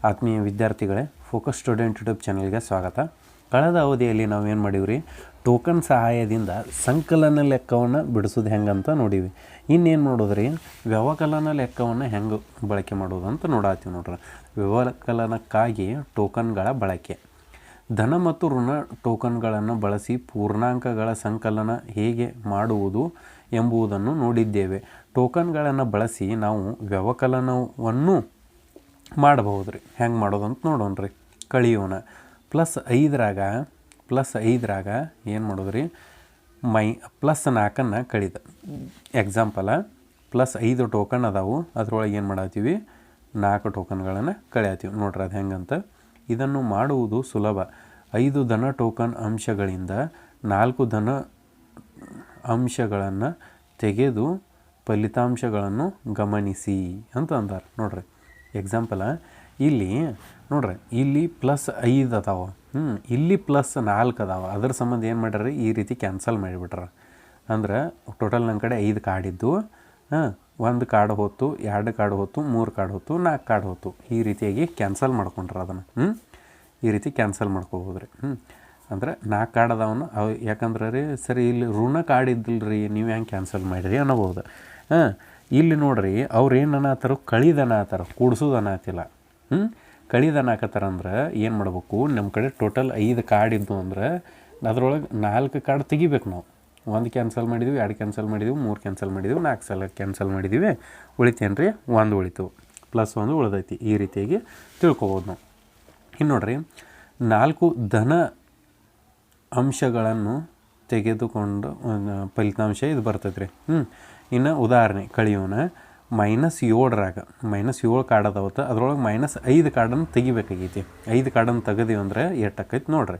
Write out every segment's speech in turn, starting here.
ಆತ್ಮೀಯ ವಿದ್ಯಾರ್ಥಿಗಳೇ, focus student YouTube ಚಾನಲ್ಗೆ ಸ್ವಾಗತ. ಕಳೆದ ಅವಧಿಯಲ್ಲಿ ನಾವೇನು ಮಾಡೀವಿ ಟೋಕನ್ ಸಹಾಯದಿಂದ ಸಂಕಲನ ಲೆಕ್ಕವನ್ನು ಬಿಡಿಸೋದು ಹೆಂಗಂತ ನೋಡೀವಿ. ಇನ್ನೇನು ನೋಡೋದ್ರಿ, ವ್ಯವಕಲನ ಲೆಕ್ಕವನ್ನು ಹೆಂಗೆ ಬಳಕೆ ಮಾಡೋದು ಅಂತ ನೋಡತ್ತೀವಿ ನೋಡ್ರಿ. ವ್ಯವಕಲನಕ್ಕಾಗಿ ಟೋಕನ್ಗಳ ಬಳಕೆ. ಧನ ಮತ್ತು ಋಣ ಟೋಕನ್ಗಳನ್ನು ಬಳಸಿ ಪೂರ್ಣಾಂಕಗಳ ಸಂಕಲನ ಹೇಗೆ ಮಾಡುವುದು ಎಂಬುದನ್ನು ನೋಡಿದ್ದೇವೆ. ಟೋಕನ್ಗಳನ್ನು ಬಳಸಿ ನಾವು ವ್ಯವಕಲನವನ್ನು ಮಾಡಬಹುದು ರೀ. ಹೆಂಗೆ ಮಾಡೋದಂತ ನೋಡೋಣ್ರಿ. ಕಳಿಯೋಣ. ಪ್ಲಸ್ ಐದರಾಗ ಏನು ಮಾಡೋದ್ರಿ, +4 ಕಳಿದ. ಎಕ್ಸಾಂಪಲ +5 ಟೋಕನ್ ಅದಾವು, ಅದ್ರೊಳಗೆ ಏನು ಮಾಡತ್ತೀವಿ 4 ಟೋಕನ್ಗಳನ್ನು ಕಳಿಯತ್ತೀವಿ ನೋಡ್ರಿ. ಅದು ಹೆಂಗಂತ ಇದನ್ನು ಮಾಡುವುದು ಸುಲಭ. 5 ಧನ ಟೋಕನ್ ಅಂಶಗಳಿಂದ 4 ಧನ ಅಂಶಗಳನ್ನು ತೆಗೆದು ಫಲಿತಾಂಶಗಳನ್ನು ಗಮನಿಸಿ ಅಂತ ಅಂದಾರೆ ನೋಡ್ರಿ. ಎಕ್ಸಾಂಪಲ ಇಲ್ಲಿ ನೋಡ್ರಿ, ಇಲ್ಲಿ +5 ಅದಾವ, ಇಲ್ಲಿ +4 ಅದಾವ. ಅದ್ರ ಸಂಬಂಧ ಏನು ಮಾಡ್ಯಾರ, ಈ ರೀತಿ ಕ್ಯಾನ್ಸಲ್ ಮಾಡಿಬಿಟ್ರ. ಅಂದ್ರೆ ಟೋಟಲ್ ನನ್ನ ಕಡೆ 5 ಕಾರ್ಡ್ ಇದ್ದು, 1 ಕಾರ್ಡ್ ಹೋತು, 2 ಕಾರ್ಡ್ ಹೋತು, 3 ಕಾರ್ಡ್ ಹೋತು, 4 ಕಾರ್ಡ್ ಹೋತು. ಈ ರೀತಿಯಾಗಿ ಕ್ಯಾನ್ಸಲ್ ಮಾಡ್ಕೊಂಡ್ರ ಅದನ್ನು. ಈ ರೀತಿ ಕ್ಯಾನ್ಸಲ್ ಮಾಡ್ಕೋಬೋದು ರೀ. ಅಂದ್ರೆ 4 ಕಾರ್ಡ್ ಅದಾವನು ಅವು, ಯಾಕಂದ್ರೆ ರೀ ಸರಿ ಇಲ್ಲಿ ಋಣ ಕಾರ್ಡ್ ಇದ್ದಿಲ್ಲ ರೀ, ನೀವು ಹೆಂಗೆ ಕ್ಯಾನ್ಸಲ್ ಮಾಡಿರಿ ಅನ್ನಬೋದು. ಇಲ್ಲಿ ನೋಡ್ರಿ, ಅವ್ರು ಏನು ಅನ್ನತ್ತಾರ, ಕಳಿದನ ಆತಾರ, ಕೂಡ್ಸೋದನ ಆತಿಲ್ಲ. ಕಳಿದನ ಹಾಕತ್ತಾರ ಅಂದ್ರೆ ಏನು ಮಾಡ್ಬೇಕು, ನಮ್ಮ ಕಡೆ ಟೋಟಲ್ 5 ಕಾರ್ಡ್ ಇದ್ದು ಅಂದ್ರೆ ಅದ್ರೊಳಗೆ 4 ಕಾರ್ಡ್ ತೆಗಿಬೇಕು ನಾವು. 1 ಕ್ಯಾನ್ಸಲ್ ಮಾಡಿದ್ವಿ, 2 ಕ್ಯಾನ್ಸಲ್ ಮಾಡಿದ್ವಿ, 3 ಕ್ಯಾನ್ಸಲ್ ಮಾಡಿದ್ವಿ, 4 ಸಲ ಕ್ಯಾನ್ಸಲ್ ಮಾಡಿದ್ವಿ. ಉಳಿತೇನು ರೀ, 1 ಉಳಿತು, +1 ಉಳಿದೈತಿ. ಈ ರೀತಿಯಾಗಿ ತಿಳ್ಕೊಬೋದು ನಾವು. ಇನ್ನು ನೋಡ್ರಿ, 4 ಧನ ಅಂಶಗಳನ್ನು ತೆಗೆದುಕೊಂಡು ಫಲಿತಾಂಶ ಇದು ಬರ್ತೈತೆ ರೀ. ಇನ್ನು ಉದಾಹರಣೆ ಕಳಿಯೋಣ. -7ರಾಗ -7 ಕಾರ್ಡ್ ಅದಾವತ್ತ, ಅದ್ರೊಳಗೆ -5 ಕಾರ್ಡನ್ನು ತೆಗಿಬೇಕಾಗೈತಿ. 5 ಕಾರ್ಡನ್ನು ತೆಗೆದೀವಿ ಅಂದ್ರೆ ಎಷ್ಟು ಆಕೈತಿ ನೋಡ್ರಿ,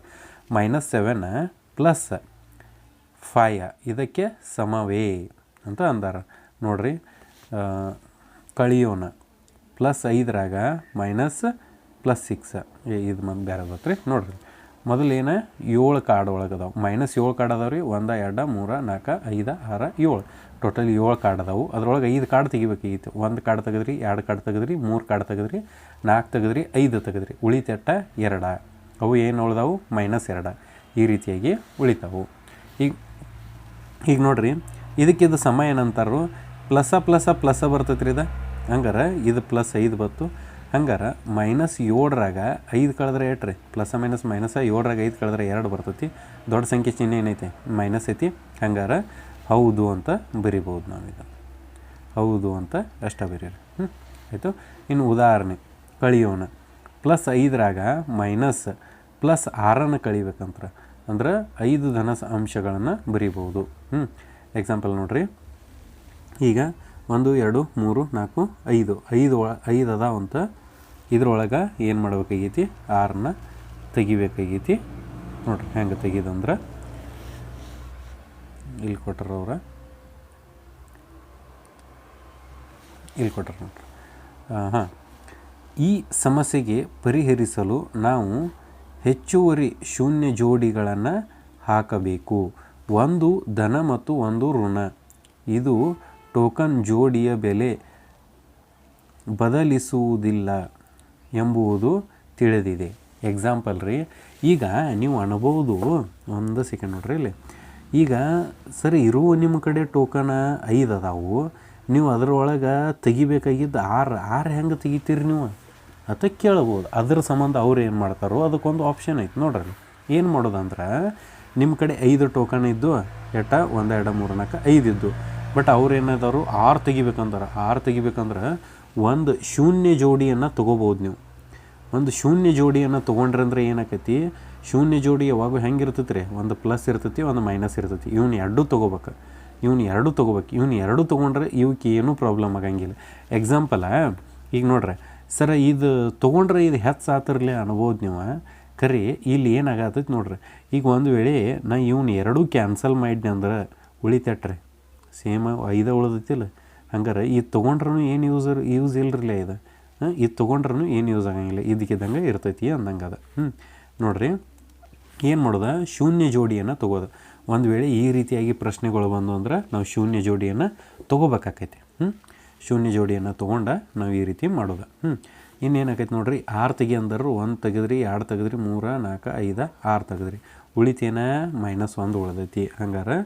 -7 + 5 ಇದಕ್ಕೆ ಸಮವೇ ಅಂತ ಅಂದಾರ ನೋಡ್ರಿ. ಕಳಿಯೋಣ. +5ರಾಗ -+6 ಇದು ಮಂದಿ ಬೇರೆ ಬರ್ತರಿ ನೋಡ್ರಿ. ಮೊದಲೇನು 7 ಕಾರ್ಡ್ ಒಳಗೆ ಅದಾವೆ, -7 ಕಾರ್ಡ್ ಅದಾವೆ ರೀ. 1 2 3 4 5 6 7 ಟೋಟಲ್ 7 ಕಾರ್ಡ್ ಅದಾವೆ. ಅದ್ರೊಳಗೆ 5 ಕಾರ್ಡ್ ತೆಗಿಬೇಕಾಗಿತ್ತು. 1 ಕಾರ್ಡ್ ತೆಗೆದ್ರಿ, 2 ಕಾರ್ಡ್ ತೆಗೆದ್ರಿ, 3 ಕಾರ್ಡ್ ತೆಗೆದ್ರಿ, 4 ತೆಗೆದ್ರಿ, 5 ತೆಗೆದ್ರಿ. ಉಳಿತೆಟ್ಟ 2. ಅವು ಏನು ಉಳ್ದಾವು, -2. ಈ ರೀತಿಯಾಗಿ ಉಳಿತಾವು. ಈಗ ನೋಡ್ರಿ, ಇದಕ್ಕಿದು ಸಮ ಏನಂತಾರು, ಪ್ಲಸ್ ಬರ್ತೈತೆ ರೀ. ಇದು ಹಂಗಾರೆ ಇದು +5 ಬಂತು. ಹಂಗಾರೆ -7ರಾಗ 5 ಕಳೆದ್ರೆ ಎಷ್ಟು ರೀ, +-7ರಾಗ 5 ಕಳೆದ್ರೆ 2 ಬರ್ತೈತಿ. ದೊಡ್ಡ ಸಂಖ್ಯೆ ಚಿಹ್ನೆ ಏನೈತೆ, ಮೈನಸ್ ಐತಿ. ಹಂಗಾರೆ ಹೌದು ಅಂತ ಬರಿಬೋದು ನಾವೀಗ. ಹೌದು ಅಂತ ಅಷ್ಟ ಬರೀರಿ. ಆಯಿತು. ಇನ್ನು ಉದಾಹರಣೆ ಕಳಿಯೋಣ. +5ರಾಗ -+6 ಕಳಿಬೇಕಂತ ಅಂದ್ರೆ 5 ಧನ ಅಂಶಗಳನ್ನು ಬರಿಬೋದು. ಎಕ್ಸಾಂಪಲ್ ನೋಡ್ರಿ, ಈಗ 1 2 3 4 5 ಅದಾವಂತ. ಇದ್ರೊಳಗೆ ಏನು ಮಾಡ್ಬೇಕಾಗೈತಿ, 6ನ ತೆಗಿಬೇಕಾಗೈತಿ ನೋಡ್ರಿ. ಹೆಂಗೆ ತೆಗಿದಂದ್ರೆ ಇಲ್ಲಿ ಕೊಟ್ಟರು ನೋಡ್ರಿ. ಈ ಸಮಸ್ಯೆಗೆ ಪರಿಹರಿಸಲು ನಾವು ಹೆಚ್ಚುವರಿ ಶೂನ್ಯ ಜೋಡಿಗಳನ್ನು ಹಾಕಬೇಕು. 1 ಧನ ಮತ್ತು 1 ಋಣ. ಇದು ಟೋಕನ್ ಜೋಡಿಯ ಬೆಲೆ ಬದಲಿಸುವುದಿಲ್ಲ ಎಂಬುದು ತಿಳಿದಿದೆ. ಎಕ್ಸಾಂಪಲ್ ರೀ, ಈಗ ನೀವು ಅನ್ಬೋದು, ಒಂದು ಸೆಕೆಂಡ್ ನೋಡ್ರಿ ಇಲ್ಲಿ. ಈಗ ಸರಿ ಇರುವ ನಿಮ್ಮ ಕಡೆ ಟೋಕನ್ 5 ಅದಾವು, ನೀವು ಅದರೊಳಗೆ ತೆಗಿಬೇಕಾಗಿದ್ದು 6 ಹೆಂಗೆ ತೆಗಿತೀರಿ ನೀವು ಅಂತ ಕೇಳ್ಬೋದು. ಅದ್ರ ಸಂಬಂಧ ಅವ್ರು ಏನು ಮಾಡ್ತಾರೋ ಅದಕ್ಕೊಂದು ಆಪ್ಷನ್ ಐತೆ ನೋಡ್ರಿ. ಏನು ಮಾಡೋದಂದ್ರೆ, ನಿಮ್ಮ ಕಡೆ 5 ಟೋಕನ್ ಇದ್ದು, 1 2 3 4 5 ಇದ್ದು, ಬಟ್ ಅವ್ರು ಏನಾದ್ರು 6 ತೆಗಿಬೇಕಂದ್ರೆ 6 ತೆಗಿಬೇಕಂದ್ರೆ ಒಂದು ಶೂನ್ಯ ಜೋಡಿಯನ್ನು ತೊಗೋಬೋದು ನೀವು. ಒಂದು ಶೂನ್ಯ ಜೋಡಿಯನ್ನು ತೊಗೊಂಡ್ರೆ ಅಂದ್ರೆ ಏನಾಕೈತಿ, ಶೂನ್ಯ ಜೋಡಿ ಯಾವಾಗೂ ಹೆಂಗೆ ಇರ್ತೈತಿ ರೀ, ಒಂದು ಪ್ಲಸ್ ಇರ್ತೈತಿ, ಒಂದು ಮೈನಸ್ ಇರ್ತೈತಿ. ಇವ್ನು 2 ತೊಗೋಬೇಕು, ಇವ್ನು 2 ತೊಗೊಂಡ್ರೆ ಇವಕ್ಕೆ ಏನೂ ಪ್ರಾಬ್ಲಮ್ ಆಗಂಗಿಲ್ಲ. ಎಕ್ಸಾಂಪಲ ಈಗ ನೋಡ್ರಿ, ಸರ ಇದು ತೊಗೊಂಡ್ರೆ ಇದು ಹೆಚ್ಚಾತಿರ್ಲಿ ಅನ್ಬೋದು ನೀವು. ಕರೆ ಇಲ್ಲಿ ಏನಾಗತ್ತೈತಿ ನೋಡ್ರಿ, ಈಗ ಒಂದು ವೇಳೆ ನಾ ಇವ್ನು 2 ಕ್ಯಾನ್ಸಲ್ ಮಾಡಿದೆ ಅಂದ್ರೆ ಉಳಿತಟ್ರಿ, ಸೇಮ್ 5 ಉಳಿದೈತಿಲ್ಲ. ಹಂಗಾರೆ ಇದು ತೊಗೊಂಡ್ರೂ ಏನು ಯೂಸ್ ಇಲ್ರಿಲ್ಲ. ಇದು ತೊಗೊಂಡ್ರೂ ಏನು ಯೂಸ್ ಆಗಂಗಿಲ್ಲ, ಇದಕ್ಕಿದ್ದಂಗೆ ಇರ್ತೈತಿ ಅಂದಂಗೆ ಅದ. ನೋಡ್ರಿ, ಏನು ಮಾಡೋದು, ಶೂನ್ಯ ಜೋಡಿಯನ್ನು ತೊಗೋದು. ಒಂದು ವೇಳೆ ಈ ರೀತಿಯಾಗಿ ಪ್ರಶ್ನೆಗಳು ಬಂದು ಅಂದ್ರೆ ನಾವು ಶೂನ್ಯ ಜೋಡಿಯನ್ನು ತೊಗೋಬೇಕಾಕೈತಿ. ಶೂನ್ಯ ಜೋಡಿಯನ್ನು ತೊಗೊಂಡು ನಾವು ಈ ರೀತಿ ಮಾಡೋದು. ಇನ್ನೇನಾಕೈತೆ ನೋಡ್ರಿ 6 ತೆಗಿ ಅಂದ್ರೆ 1 ತೆಗೆದ್ರಿ 2 ತೆಗೆದ್ರಿ 3 4 5 6 ತೆಗೆದ್ರಿ ಉಳಿತೇನ -1 ಉಳಿದೈತಿ. ಹಂಗಾರೆ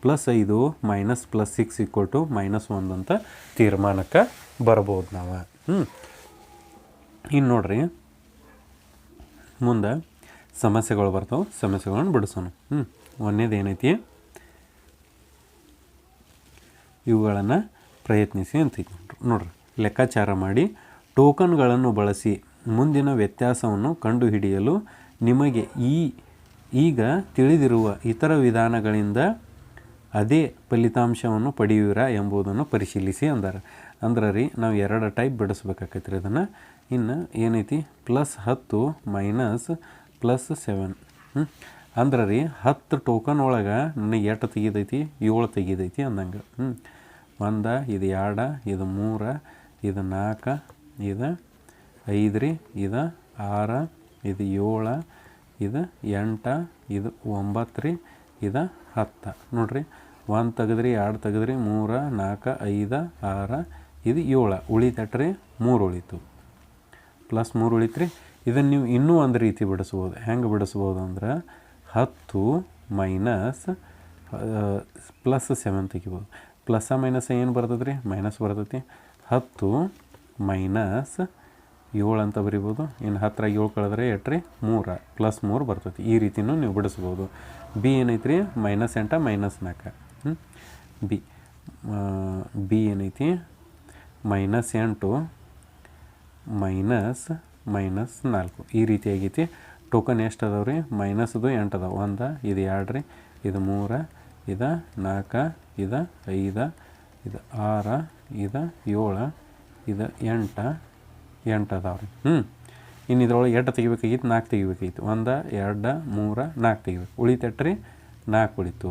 +5 - +6 = -1 ಅಂತ ತೀರ್ಮಾನಕ್ಕೆ ಬರ್ಬೋದು ನಾವು. ಇನ್ನು ನೋಡ್ರಿ ಮುಂದೆ ಸಮಸ್ಯೆಗಳು ಬರ್ತಾವೆ, ಸಮಸ್ಯೆಗಳನ್ನು ಬಿಡಿಸೋಣ. ಒಂದೇದು ಏನೈತಿ, ಇವುಗಳನ್ನು ಪ್ರಯತ್ನಿಸಿ ಅಂತೈತಿ ನೋಡ್ರಿ. ಲೆಕ್ಕಾಚಾರ ಮಾಡಿ ಟೋಕನ್ಗಳನ್ನು ಬಳಸಿ ಮುಂದಿನ ವ್ಯತ್ಯಾಸವನ್ನು ಕಂಡುಹಿಡಿಯಲು ನಿಮಗೆ ಈಗ ತಿಳಿದಿರುವ ಇತರ ವಿಧಾನಗಳಿಂದ ಅದೇ ಫಲಿತಾಂಶವನ್ನು ಪಡೆಯುವಿರಾ ಎಂಬುದನ್ನು ಪರಿಶೀಲಿಸಿ ಅಂದಾರೆ. ಅಂದ್ರೆ ರೀ ನಾವು 2 ಟೈಪ್ ಬಿಡಿಸ್ಬೇಕಾಕೈತಿ ರೀ ಅದನ್ನು. ಇನ್ನು ಏನೈತಿ +10 - +7. ಅಂದ್ರೆ ರೀ 10 ಟೋಕನ್ ಒಳಗೆ ನನಗೆ ಎಷ್ಟು ತೆಗಿದೈತಿ, 7 ತೆಗಿದೈತಿ ಅಂದಂಗೆ. 1 ಇದು 2 ಇದು 3 ಇದು 4 ಇದು 5 ರೀ ಇದು 6 ಇದು 7 ಇದು 8 ಇದು 9 ರೀ ಇದು 10 ನೋಡ್ರಿ. 1 ತೆಗೆದ್ರಿ 2 ತೆಗೆದ್ರಿ 3 4 5 6 ಇದು 7 ಉಳಿತಟ್ರಿ 3 ಉಳಿತು +3 ಉಳಿತು ರೀ. ಇದನ್ನು ನೀವು ಇನ್ನೂ ಒಂದು ರೀತಿ ಬಿಡಿಸ್ಬೋದು. ಹೆಂಗೆ ಬಿಡಿಸ್ಬೋದು ಅಂದ್ರೆ 10 - +7 ತೆಗಿಬೋದು. ಪ್ಲಸ್ ಮೈನಸ್ ಏನು ಬರ್ತದೆ ರೀ, ಮೈನಸ್ ಬರ್ತೈತಿ. 10 - 7 ಅಂತ ಬರಿಬೋದು. ಇನ್ನು 10 7 ಕಳೆದ್ರೆ 8 ರೀ 3 +3 ಬರ್ತೈತಿ. ಈ ರೀತಿಯೂ ನೀವು ಬಿಡಿಸ್ಬೋದು. ಬಿ ಏನೈತಿ ರೀ -8 -4. ಬಿ ಏನೈತಿ -8 -4 ಈ ರೀತಿ ಆಗೈತಿ. ಟೋಕನ್ ಎಷ್ಟು ಅದಾವೆ ರೀ, -8 ಅದಾವೆ. 1 ಇದು 2 ರೀ ಇದು 3 ಇದು 4 ಇದು 5 ಇದು 6 ಇದು 7 ಇದು 8 ಅದಾವೆ ರೀ. ಇನ್ನು ಇದ್ರೊಳಗೆ 8 ತೆಗಿಬೇಕಾಗಿತ್ತು, 4 ತೆಗಿಬೇಕಾಗಿತ್ತು. 1 2 3 4 ತೆಗಿಬೇಕು. ಉಳಿತಟ್ಟು ರೀ 4 ಉಳಿತು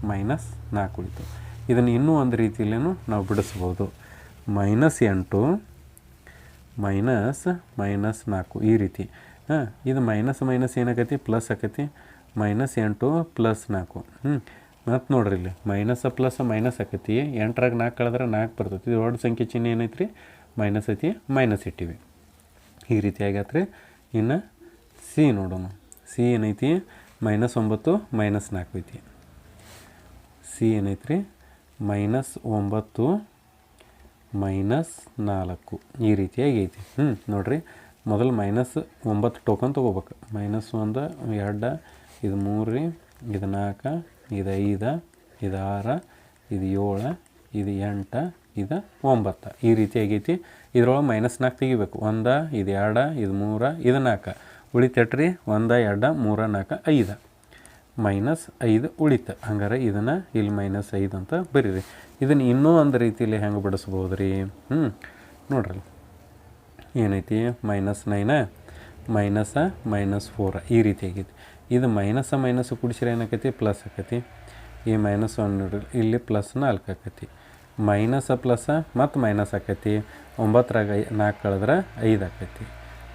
-4 ಉಳಿತು. ಇದನ್ನು ಇನ್ನೂ ಒಂದು ರೀತಿಯಲ್ಲೇನು ನಾವು ಬಿಡಿಸ್ಬೋದು. -8 -4 ಈ ರೀತಿ. ಇದು ಮೈನಸ್ ಏನಾಕೈತಿ, ಪ್ಲಸ್ ಆಕೈತಿ. -8 +4. ಮತ್ತು ನೋಡ್ರಿ ಇಲ್ಲಿ ಮೈನಸ್ ಪ್ಲಸ್ ಮೈನಸ್ ಆಕೈತಿ. 8ರಾಗ 4 ಕಳೆದ್ರೆ 4 ಬರ್ತೈತಿ. ಇದು ದೊಡ್ಡ ಸಂಖ್ಯೆ ಚಿಹ್ನೆ ಏನೈತಿ ರೀ, ಮೈನಸ್ ಐತಿ, ಮೈನಸ್ ಇಟ್ಟಿವಿ. ಈ ರೀತಿ ಆಗತ್ತೆ ರೀ. ಇನ್ನು ಸಿ ನೋಡೋಣ. ಸಿ ಏನೈತಿ -9 -4 ಐತಿ. ಸಿ ಏನೈತಿ ರೀ -9 -4 ಈ ರೀತಿಯಾಗಿ ಐತಿ. ನೋಡಿರಿ ಮೊದಲು -9 ಟೋಕನ್ ತೊಗೋಬೇಕು. -1 2 ಇದು 3 ರೀ ಇದು 4 ಇದು 5 ಇದು 6 ಇದು 7 ಇದು 8 ಇದು 9 ಈ ರೀತಿ ಆಗೈತಿ. ಇದ್ರೊಳಗೆ -4 ತೆಗಿಬೇಕು. 1 ಇದು 2 ಇದು 3 ಇದು 4 ಉಳಿತಟ್ರಿ 1 2 3 4 5 -5 ಉಳಿತು. ಹಂಗಾರೆ ಇದನ್ನು ಇಲ್ಲಿ -5 ಅಂತ ಬರೀರಿ. ಇದನ್ನು ಇನ್ನೂ ಒಂದು ರೀತಿಯಲ್ಲಿ ಹೆಂಗೆ ಬಿಡಿಸ್ಬೋದು ರೀ. ನೋಡ್ರಿ ಏನೈತಿ -9 -4 ಈ ರೀತಿ ಆಗೈತಿ. ಇದು ಮೈನಸ್ ಕುಡಿಸಿದ್ರೆ ಏನಾಕೈತಿ, ಪ್ಲಸ್ ಆಕೈತಿ. ಈ -1 ನೋಡ್ರಿ ಇಲ್ಲಿ +4 ಆಕೈತಿ. ಮೈನಸ್ ಪ್ಲಸ್ ಮತ್ತು ಮೈನಸ್ ಆಕೈತಿ. 9ರಾಗ 4 ಕಳೆದ್ರೆ 5 ಆಕೈತಿ.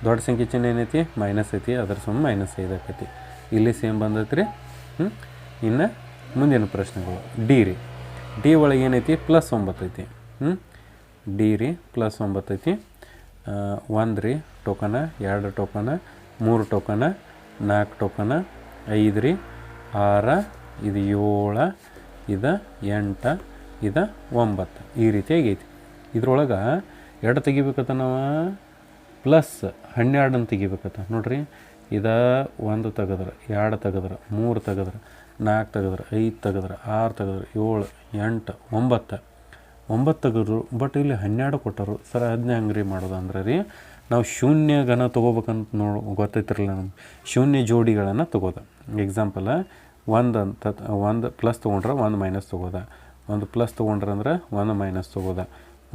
ದೊಡ್ಡ ಸಂಖ್ಯೆ ಚಿಹ್ನೆ ಏನೈತಿ, ಮೈನಸ್ ಐತಿ, ಅದ್ರ ಸುಮ್ಮ -5 ಆಕೈತಿ. ಇಲ್ಲಿ ಸೇಮ್ ಬಂದೈತಿ ರೀ. ಇನ್ನು ಮುಂದಿನ ಪ್ರಶ್ನೆಗಳು ಡಿ ರೀ. ಡಿ ಒಳಗೆ ಏನೈತಿ +9 ಐತಿ. ಡಿ ರೀ +9 ಐತಿ. 1 ರೀ ಟೋಕನ, 2 ಟೋಕನ, 3 ಟೋಕನ, 4 ಟೋಕನ, 5 ರೀ 6 ಇದು 7 ಇದು 8 ಇದು 9 ಈ ರೀತಿಯಾಗಿ ಐತಿ. ಇದ್ರೊಳಗೆ 2 ತೆಗಿಬೇಕತ್ತ ನಾವು +12 ಅಂತ ತೆಗಿಬೇಕತ್ತ. ನೋಡ್ರಿ ಇದು 1 ತೆಗೆದ್ರೆ 2 ತೆಗೆದ್ರೆ 3 ತೆಗೆದ್ರೆ 4 ತೆಗೆದ್ರೆ 5 ತೆಗೆದ್ರೆ 6 ತೆಗೆದ್ರೆ 7 8 9 ತೆಗೆದ್ರು. ಬಟ್ ಇಲ್ಲಿ 12 ಕೊಟ್ಟರು. ಸರ್ ಅದನ್ನೇ ಹೆಂಗೆ ರೀ ಮಾಡೋದು ಅಂದ್ರೆ ರೀ, ನಾವು ಶೂನ್ಯ ಘನ ತೊಗೋಬೇಕಂತ ಗೊತ್ತೈತಿರಲ್ಲ ನಮ್ಗೆ. ಶೂನ್ಯ ಜೋಡಿಗಳನ್ನು ತೊಗೋದು. ಎಕ್ಸಾಂಪಲ್ 1 ಪ್ಲಸ್ ತೊಗೊಂಡ್ರೆ 1 ಮೈನಸ್ ತೊಗೋದ, 1 ಪ್ಲಸ್ ತೊಗೊಂಡ್ರೆ ಅಂದ್ರೆ 1 ಮೈನಸ್ ತೊಗೋದ,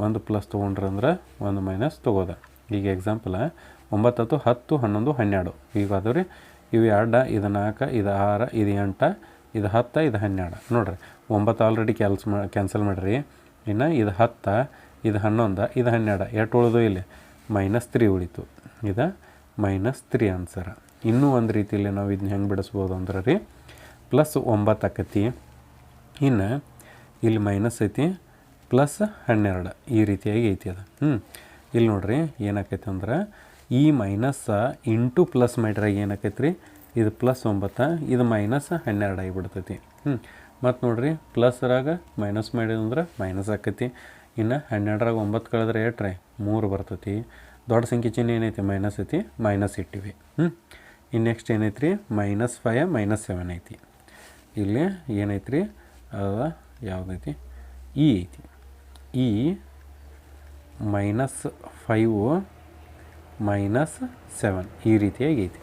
1 ಪ್ಲಸ್ ತೊಗೊಂಡ್ರೆ ಅಂದ್ರೆ 1 ಮೈನಸ್ ತೊಗೋದ. ಈಗ ಎಕ್ಸಾಂಪಲ್ 9 10 11 12 ಈಗ ಅದು ರೀ. ಇವು 2 ಇದು 4 ಇದು 6 ಇದು 8 ಇದು 10 ಇದು 12 ನೋಡಿರಿ. 9 ಆಲ್ರೆಡಿ ಕ್ಯಾನ್ಸಲ್ ಮಾಡಿರಿ. ಇನ್ನು ಇದು 10 ಇದು 11 ಇದು 12 ಎಷ್ಟು ಉಳಿದು ಇಲ್ಲಿ -3 ಉಳಿತು. ಇದು -3 ಆನ್ಸರ್. ಇನ್ನೂ ಒಂದು ರೀತಿಯಲ್ಲಿ ನಾವು ಇದನ್ನ ಹೆಂಗೆ ಬಿಡಿಸ್ಬೋದು ಅಂದ್ರೆ ರೀ, +9 ಆಕೈತಿ. ಇನ್ನು ಇಲ್ಲಿ ಮೈನಸ್ ಐತಿ, +12 ಈ ರೀತಿಯಾಗಿ ಐತಿ ಅದು. ಇಲ್ಲಿ ನೋಡ್ರಿ ಏನಾಕೈತೆ ಅಂದ್ರೆ ಈ ಮೈನಸ್ ಇಂಟು ಪ್ಲಸ್ ಮಾಡಿದ್ರಾಗ ಏನಾಕೈತೆ ರೀ ಇದು +9 ಇದು -12 ಆಗಿಬಿಡ್ತೈತಿ. ಮತ್ತು ನೋಡ್ರಿ ಪ್ಲಸ್ರಾಗ ಮೈನಸ್ ಮಾಡಿದಂದ್ರೆ ಮೈನಸ್ ಆಕೈತಿ. ಇನ್ನು 12ರಾಗ 9 ಕಳೆದ್ರೆ ಏಟ್ರಿ 3 ಬರ್ತೈತಿ. ದೊಡ್ಡ ಸಂಖ್ಯೆ ಚಿಹ್ನೆ ಏನೈತಿ ಮೈನಸ್ ಐತಿ, ಮೈನಸ್ ಇಟ್ಟಿವಿ. ಇನ್ನು ನೆಕ್ಸ್ಟ್ ಏನೈತಿ ರೀ -5 -7 ಐತಿ. ಇಲ್ಲಿ ಏನೈತಿ ರೀ ಅದು ಯಾವುದೈತಿ ಇ ಐತಿ. ಈ -5 -7 ಈ ರೀತಿಯಾಗಿ ಐತಿ.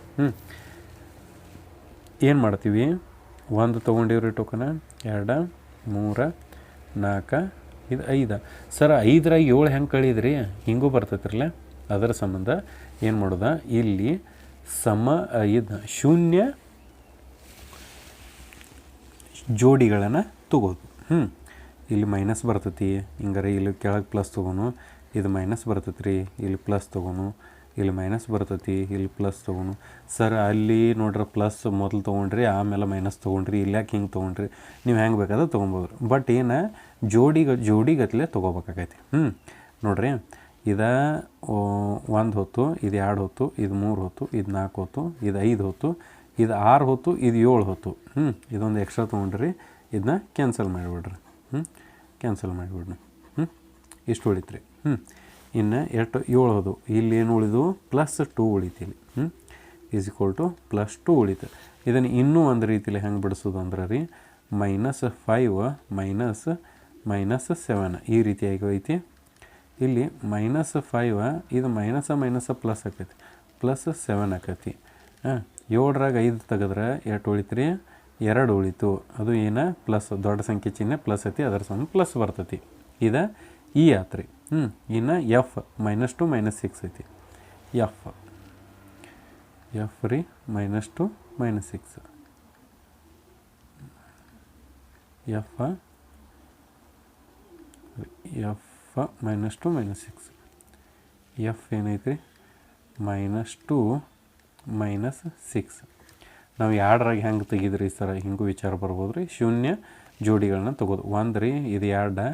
ಏನು ಮಾಡ್ತೀವಿ, 1 ತೊಗೊಂಡಿವ್ರಿ ಟೋಕನ, 2 3 4 ಇದು 5. ಸರ್ 5ರಾಗ 7 ಹೆಂಗೆ ಕಳೀದ್ರಿ ಹಿಂಗೂ ಬರ್ತೈತಿರಲ್ಲ. ಅದರ ಸಂಬಂಧ ಏನು ಮಾಡೋದ, ಇಲ್ಲಿ ಇದು ಶೂನ್ಯ ಜೋಡಿಗಳನ್ನು ತಗೋದು. ಇಲ್ಲಿ ಮೈನಸ್ ಬರ್ತೈತಿ, ಹಿಂಗಾರೆ ಇಲ್ಲಿ ಕೆಳಗೆ ಪ್ಲಸ್ ತೊಗೋನು, ಇದು ಮೈನಸ್ ಬರ್ತೈತಿ ರೀ, ಇಲ್ಲಿ ಪ್ಲಸ್ ತೊಗೋನು, ಇಲ್ಲಿ ಮೈನಸ್ ಬರ್ತೈತಿ, ಇಲ್ಲಿ ಪ್ಲಸ್ ತೊಗೋನು. ಸರ್ ಅಲ್ಲಿ ನೋಡ್ರಿ ಪ್ಲಸ್ ಮೊದಲು ತೊಗೊಂಡ್ರಿ ಆಮೇಲೆ ಮೈನಸ್ ತೊಗೊಂಡ್ರಿ, ಇಲ್ಲಿ ಯಾಕೆ ಹಿಂಗೆ ತೊಗೊಂಡ್ರಿ, ನೀವು ಹೆಂಗೆ ಬೇಕಾದ್ರೆ ತೊಗೊಬೋದು. ಬಟ್ ಏನು ಜೋಡಿಗತ್ತಲೆ ತೊಗೋಬೇಕಾಗೈತಿ. ನೋಡ್ರಿ ಇದು 1 ಹೊತ್ತು, ಇದು 2 ಹೊತ್ತು, ಇದು 3 ಹೊತ್ತು, ಇದು 4 ಹೊತ್ತು, ಇದು 5 ಹೊತ್ತು, ಇದು 6 ಹೊತ್ತು, ಇದು 7 ಹೊತ್ತು. ಇದೊಂದು ಎಕ್ಸ್ಟ್ರಾ ತೊಗೊಂಡ್ರಿ, ಇದನ್ನ ಕ್ಯಾನ್ಸಲ್ ಮಾಡಿಬಿಡ್ರಿ. ಕ್ಯಾನ್ಸಲ್ ಮಾಡಿಬಿಡ್ರಿ. ಇಷ್ಟು ಉಳಿತ್ರಿ. ಇನ್ನು 7 ಹೋದು, ಇಲ್ಲಿ ಏನು ಉಳಿದು +2 ಉಳಿತೀವಿ. = +2 ಉಳಿತು. ಇದನ್ನು ಇನ್ನೂ ಒಂದು ರೀತಿಯಲ್ಲಿ ಹೆಂಗೆ ಬಿಡಿಸೋದು ಅಂದ್ರೆ ರೀ -5 -7 ಈ ರೀತಿಯಾಗಿ ಐತಿ. ಇಲ್ಲಿ -5 ಇದು ಮೈನಸ್ ಪ್ಲಸ್ ಆಕೈತಿ, +7 ಆಕೈತಿ. 7ರಾಗ 5 ತೆಗೆದ್ರೆ ಎಷ್ಟು ಉಳಿತು ರೀ 2 ಉಳಿತು. ಅದು ಏನು ಪ್ಲಸ್ ದೊಡ್ಡ ಸಂಖ್ಯೆ ಚಿಹ್ನೆ ಪ್ಲಸ್ ಐತಿ, ಅದರ ಸಂಬಂಧ ಪ್ಲಸ್ ಬರ್ತೈತಿ. ಇದು ಈ ಆತ್ರಿ. ಇನ್ನು F -2 -6 ಐತಿ. F ರೀ -2 -6 F -2 -6 F ಏನೈತಿ -2 -6. ನಾವು 2ರಾಗ ಹೆಂಗೆ ತೆಗಿದ್ರಿ ಸರ, ಹಿಂಗೂ ವಿಚಾರ ಬರ್ಬೋದು ರೀ. ಶೂನ್ಯ ಜೋಡಿಗಳನ್ನ ತಗೋದು. 1 ರೀ, ಇದು 2,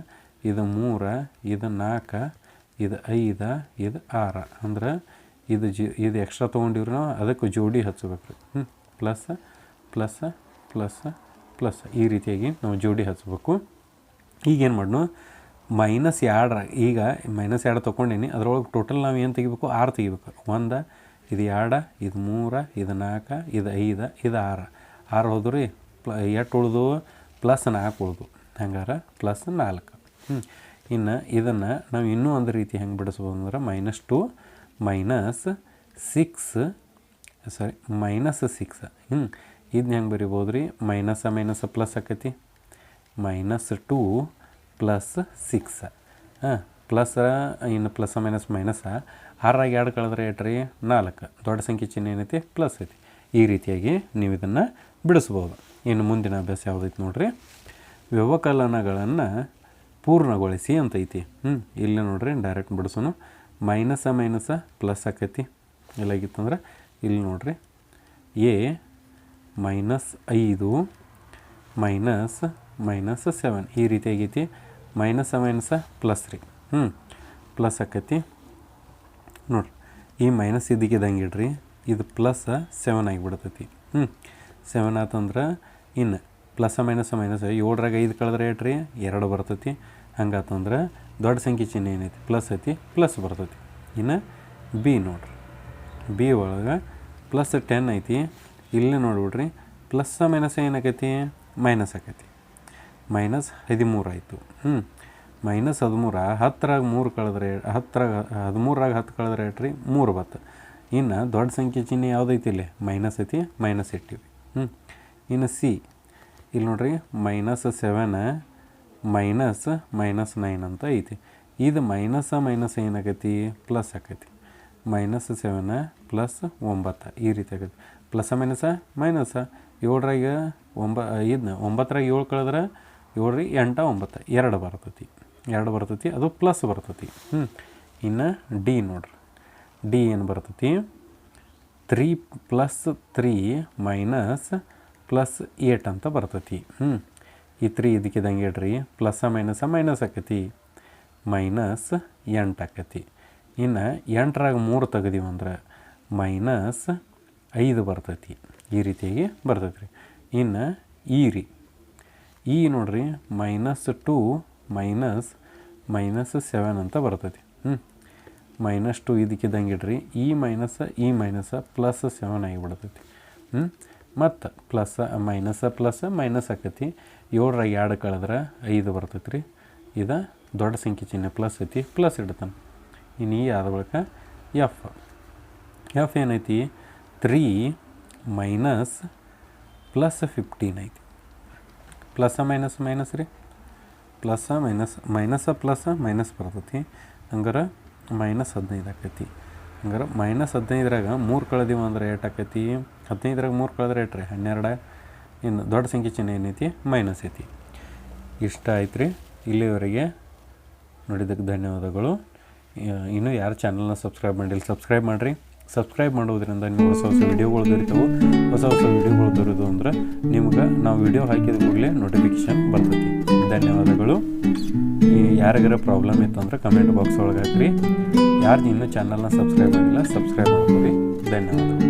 ಇದು 3, ಇದು 4, ಇದು 5, ಇದು 6. ಅಂದ್ರೆ ಇದು ಎಕ್ಸ್ಟ್ರಾ ತೊಗೊಂಡಿವ್ರಿ ನಾವು, ಅದಕ್ಕೆ ಜೋಡಿ ಹಚ್ಚಬೇಕು ರೀ. ಪ್ಲಸ್ ಪ್ಲಸ್ ಪ್ಲಸ್ ಪ್ಲಸ್ ಈ ರೀತಿಯಾಗಿ ನಾವು ಜೋಡಿ ಹಚ್ಚಬೇಕು. ಈಗೇನು ಮಾಡೋಣ, -2 ಈಗ -2 ತೊಗೊಂಡೀನಿ, ಅದರೊಳಗೆ ಟೋಟಲ್ ನಾವು ಏನು ತೆಗಿಬೇಕು 6 ತೆಗಿಬೇಕು. 1 ಇದು 2 ಇದು 3 ಇದು 4 ಇದು 5 ಇದು 6 ಹೋದ್ವು ರೀ. ಎಷ್ಟು ಉಳಿದು +4 ಉಳಿದು, ಹಂಗಾರೆ +4. ಇನ್ನು ಇದನ್ನು ನಾವು ಇನ್ನೂ ಒಂದು ರೀತಿ ಹೆಂಗೆ ಬಿಡಿಸ್ಬೋದು ಅಂದ್ರೆ -2 -6 ಇದನ್ನ ಹೆಂಗೆ ಬರಿಬೋದು ರೀ, ಮೈನಸ್ ಪ್ಲಸ್ ಆಕೈತಿ, -2 +6 ಪ್ಲಸ್ ಇನ್ನು ಪ್ಲಸ್ ಮೈನಸ್ 6ರಾಗ 2 ಕಳೆದ್ರೆ ಏಟ್ರಿ 4. ದೊಡ್ಡ ಸಂಖ್ಯೆ ಚಿಹ್ನೆ ಏನೈತಿ ಪ್ಲಸ್ ಐತಿ. ಈ ರೀತಿಯಾಗಿ ನೀವು ಇದನ್ನು ಬಿಡಿಸ್ಬೋದು. ಇನ್ನು ಮುಂದಿನ ಅಭ್ಯಾಸ ಯಾವುದೈತಿ ನೋಡ್ರಿ, ವ್ಯವಕಲನಗಳನ್ನು ಪೂರ್ಣಗೊಳಿಸಿ ಅಂತೈತಿ. ಇಲ್ಲಿ ನೋಡ್ರಿ ಡೈರೆಕ್ಟ್ ಬಿಡಿಸೋನು. ಮೈನಸ್ ಪ್ಲಸ್ ಆಕೈತಿ. ಎಲ್ಲಾಗಿತ್ತಂದ್ರೆ ಇಲ್ಲಿ ನೋಡ್ರಿ A -5 -7 ಈ ರೀತಿಯಾಗೈತಿ. ಮೈನಸ್ ಪ್ಲಸ್ ರೀ, ಪ್ಲಸ್ ಆಕೈತಿ. ನೋಡ್ರಿ ಈ ಮೈನಸ್ ಇದಕ್ಕಿದಂಗೆ ಇಡ್ರಿ, ಇದು +7 ಆಗಿಬಿಡ್ತೈತಿ. 7 ಆತಂದ್ರೆ ಇನ್ನು +- 7ರಾಗ 5 ಕಳೆದ್ರೆ ಏಟ್ರಿ 2 ಬರ್ತೈತಿ. ಹಂಗಾತಂದ್ರೆ ದೊಡ್ಡ ಸಂಖ್ಯೆ ಚಿಹ್ನೆ ಏನೈತಿ ಪ್ಲಸ್ ಐತಿ, ಪ್ಲಸ್ ಬರ್ತೈತಿ. ಇನ್ನು B ನೋಡ್ರಿ, B ಒಳಗೆ +10 ಐತಿ. ಇಲ್ಲೇ ನೋಡ್ಬಿಡ್ರಿ +- ಏನಾಕೈತಿ ಮೈನಸ್ ಆಕೈತಿ. -13 ಆಯಿತು. -13 10ರಾಗ 3 ಕಳೆದ್ರೆ 13ರಾಗ 10 ಕಳೆದ್ರೆ ಏಟ್ರಿ 3 ಬತ್ತು. ಇನ್ನು ದೊಡ್ಡ ಸಂಖ್ಯೆ ಚಿಹ್ನೆ ಯಾವುದೈತಿ ಇಲ್ಲಿ ಮೈನಸ್ ಐತಿ, ಮೈನಸ್ ಇಟ್ಟಿವಿ. ಇನ್ನು C ಇಲ್ಲಿ ನೋಡ್ರಿ -7 -9 ಅಂತ ಐತಿ. ಇದು ಮೈನಸ್ ಏನಾಗೈತಿ ಪ್ಲಸ್ ಆಕೈತಿ. -7 +9 ಈ ರೀತಿ ಆಗೈತಿ. +- ಮೈನಸ್ 7ರಾಗ 9ರಾಗ 7 ಕಳೆದ್ರೆ 7 ರೀ 8 9 2 ಬರ್ತೈತಿ. 2 ಬರ್ತೈತಿ, ಅದು ಪ್ಲಸ್ ಬರ್ತೈತಿ. ಇನ್ನು D ನೋಡ್ರಿ, D ಏನು ಬರ್ತೈತಿ 3 + 3 -+8 ಅಂತ ಬರ್ತೈತಿ. ಈ 3 ಇದಕ್ಕಿದಂಗೆ ಇಡ್ರಿ, +- ಮೈನಸ್ ಆಕೈತಿ, -8 ಆಕೈತಿ. ಇನ್ನು 8ರಾಗ 3 ತೆಗೆದೀವಂದ್ರೆ -5 ಬರ್ತೈತಿ. ಈ ರೀತಿಯಾಗಿ ಬರ್ತೈತಿ ರೀ. ಇನ್ನು ರೀ ನೋಡ್ರಿ -2 -7 ಅಂತ ಬರ್ತೈತಿ. -2 ಇದಕ್ಕಿದ್ದಂಗೆ ಇಡ್ರಿ. ಈ ಮೈನಸ್ +7 ಆಗಿಬಿಡ್ತೈತಿ. ಮತ್ತು ಮೈನಸ್ ಆಕೈತಿ. 7ರಾಗ 2 ಕಳೆದ್ರೆ 5 ಬರ್ತೈತಿ ರೀ. ಇದು ದೊಡ್ಡ ಸಂಖ್ಯೆ ಚಿಹ್ನೆ ಪ್ಲಸ್ ಐತಿ, ಪ್ಲಸ್ ಇಡ್ತಾನೆ. ಇನ್ನು ಆದ ಬಳಿಕ ಎಫ್ ಏನೈತಿ 3 -+15 ಐತಿ. ಪ್ಲಸ್ ಮೈನಸ್ ರೀ, ಪ್ಲಸ್ ಮೈನಸ್ ಬರ್ತೈತಿ. ಹಂಗಾರೆ -15 ಆಕೈತಿ. ಹಂಗಾರೆ -15ರಾಗ 3 ಕಳೆದೀವಿ ಅಂದ್ರೆ ಎಷ್ಟು ಆಕೈತಿ? 15ರಾಗ 3 ಕಳೆದ್ರೆ ಎಷ್ಟು ರೀ? 12. ಇನ್ನು ದೊಡ್ಡ ಸಂಖ್ಯೆ ಚಿಹ್ನೆ ಏನೈತಿ? ಮೈನಸ್ ಐತಿ. ಇಷ್ಟ ಆಯ್ತು ರೀ. ಇಲ್ಲಿವರೆಗೆ ನೋಡಿದ್ದಕ್ಕೆ ಧನ್ಯವಾದಗಳು. ಇನ್ನೂ ಯಾರು ಚಾನಲ್ನ ಸಬ್ಸ್ಕ್ರೈಬ್ ಮಾಡಿಲ್ಲ ಸಬ್ಸ್ಕ್ರೈಬ್ ಮಾಡಿರಿ. ಸಬ್ಸ್ಕ್ರೈಬ್ ಮಾಡೋದ್ರಿಂದ ನೀವು ಹೊಸ ವೀಡಿಯೋಗಳು ದೊರೀತಾವೆ. ಹೊಸ ವೀಡಿಯೋಗಳು ದೊರೆದು ಅಂದ್ರೆ ನಿಮ್ಗೆ ನಾವು ವಿಡಿಯೋ ಹಾಕಿದ ಕೂಡಲೇ ನೋಟಿಫಿಕೇಷನ್ ಬರ್ತೈತಿ. ಧನ್ಯವಾದಗಳು. ಯಾರಿಗಾರ ಪ್ರಾಬ್ಲಮ್ ಇತ್ತಂದ್ರೆ ಕಮೆಂಟ್ ಬಾಕ್ಸ್ ಒಳಗೆ ಹಾಕ್ರಿ. ಯಾರು ಇನ್ನೂ ಚಾನಲ್ನ ಸಬ್ಸ್ಕ್ರೈಬ್ ಮಾಡಿಲ್ಲ ಸಬ್ಸ್ಕ್ರೈಬ್ ಮಾಡ್ತೀವಿ. ಧನ್ಯವಾದಗಳು.